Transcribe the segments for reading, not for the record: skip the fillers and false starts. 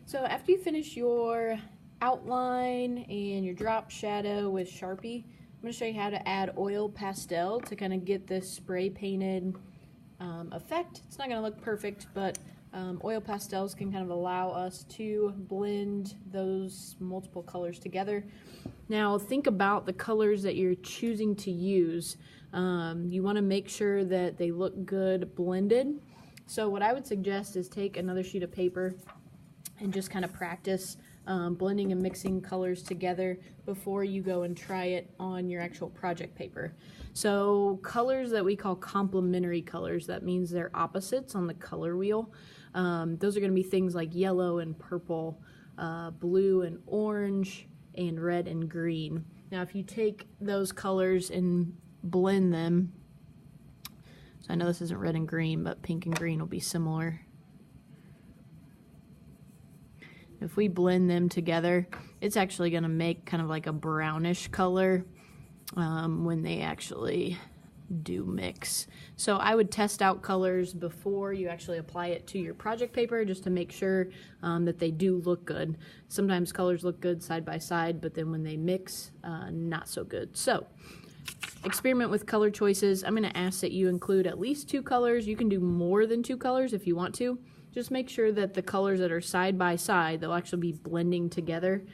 So after you finish your outline and your drop shadow with Sharpie, I'm going to show you how to add oil pastel to kind of get this spray painted effect. It's not going to look perfect, but oil pastels can kind of allow us to blend those multiple colors together. Now think about the colors that you're choosing to use. You want to make sure that they look good blended. So what I would suggest is take another sheet of paper and just kind of practice blending and mixing colors together before you go and try it on your actual project paper. So colors that we call complementary colors, that means they're opposites on the color wheel. Those are going to be things like yellow and purple, blue and orange, and red and green. Now if you take those colors and blend them, so I know this isn't red and green, but pink and green will be similar. If we blend them together, it's actually going to make kind of like a brownish color when they actually do mix. So I would test out colors before you actually apply it to your project paper, just to make sure that they do look good. Sometimes colors look good side by side, but then when they mix, not so good. So experiment with color choices. I'm going to ask that you include at least 2 colors. You can do more than 2 colors if you want to. Just make sure that the colors that are side by side, they'll actually be blending together,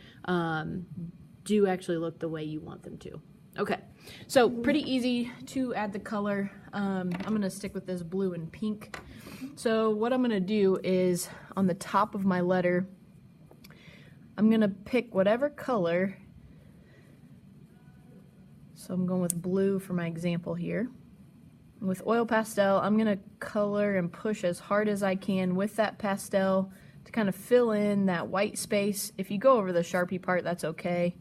do actually look the way you want them to. Okay, so pretty easy to add the color. I'm going to stick with this blue and pink. So what I'm going to do is on the top of my letter, I'm going to pick whatever color. So I'm going with blue for my example here. With oil pastel, I'm going to color and push as hard as I can with that pastel to kind of fill in that white space. If you go over the Sharpie part, that's okay.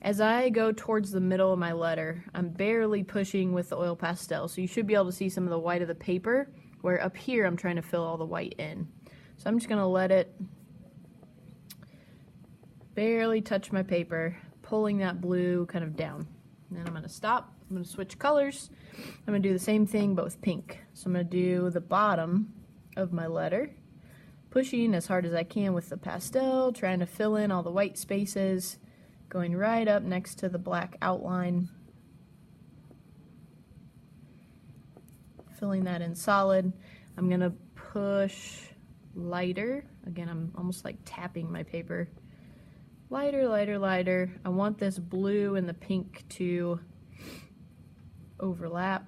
As I go towards the middle of my letter, I'm barely pushing with the oil pastel, so you should be able to see some of the white of the paper, where up here I'm trying to fill all the white in. So I'm just going to let it barely touch my paper, pulling that blue kind of down. And then I'm going to stop. I'm going to switch colors. I'm going to do the same thing but with pink. So I'm going to do the bottom of my letter, pushing as hard as I can with the pastel, trying to fill in all the white spaces, going right up next to the black outline, filling that in solid. I'm going to push lighter. Again, I'm almost like tapping my paper. Lighter, lighter, lighter. I want this blue and the pink to overlap.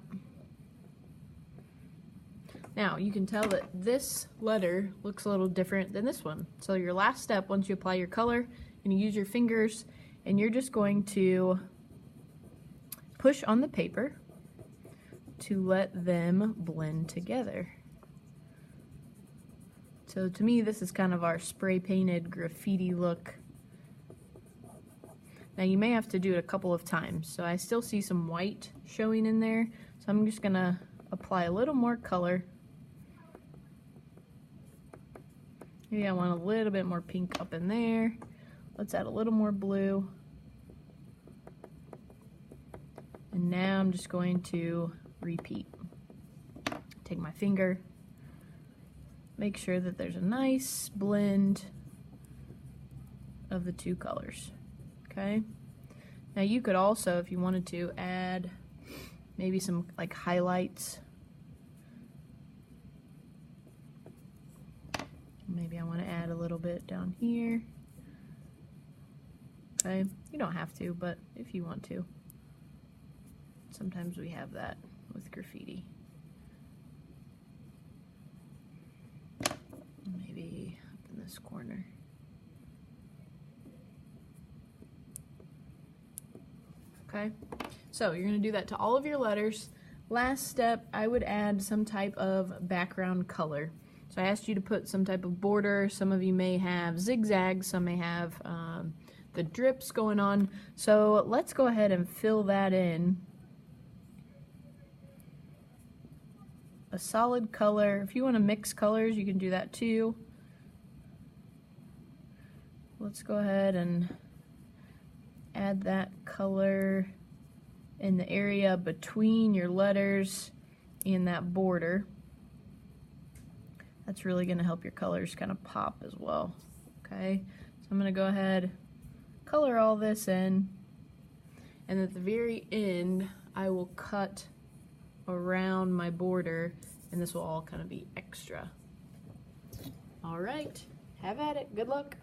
Now you can tell that this letter looks a little different than this one. So your last step, once you apply your color, you're going to use your fingers and you're just going to push on the paper to let them blend together. So to me, this is kind of our spray painted graffiti look. Now you may have to do it a couple of times. So I still see some white showing in there. So I'm just going to apply a little more color. Maybe I want a little bit more pink up in there. Let's add a little more blue. And now I'm just going to repeat. Take my finger. Make sure that there's a nice blend of the 2 colors. Okay. Now you could also, if you wanted to, add maybe some like highlights. Maybe I want to add a little bit down here. Okay. You don't have to, but if you want to. Sometimes we have that with graffiti. Maybe up in this corner. Okay, so you're going to do that to all of your letters. Last step, I would add some type of background color. So I asked you to put some type of border. Some of you may have zigzags, some may have the drips going on. So let's go ahead and fill that in. A solid color. If you want to mix colors, you can do that too. Let's go ahead and add that color in the area between your letters and that border. That's really gonna help your colors kind of pop as well, okay? So I'm gonna go ahead, color all this in, and at the very end, I will cut around my border, and this will all kind of be extra. All right, have at it, good luck.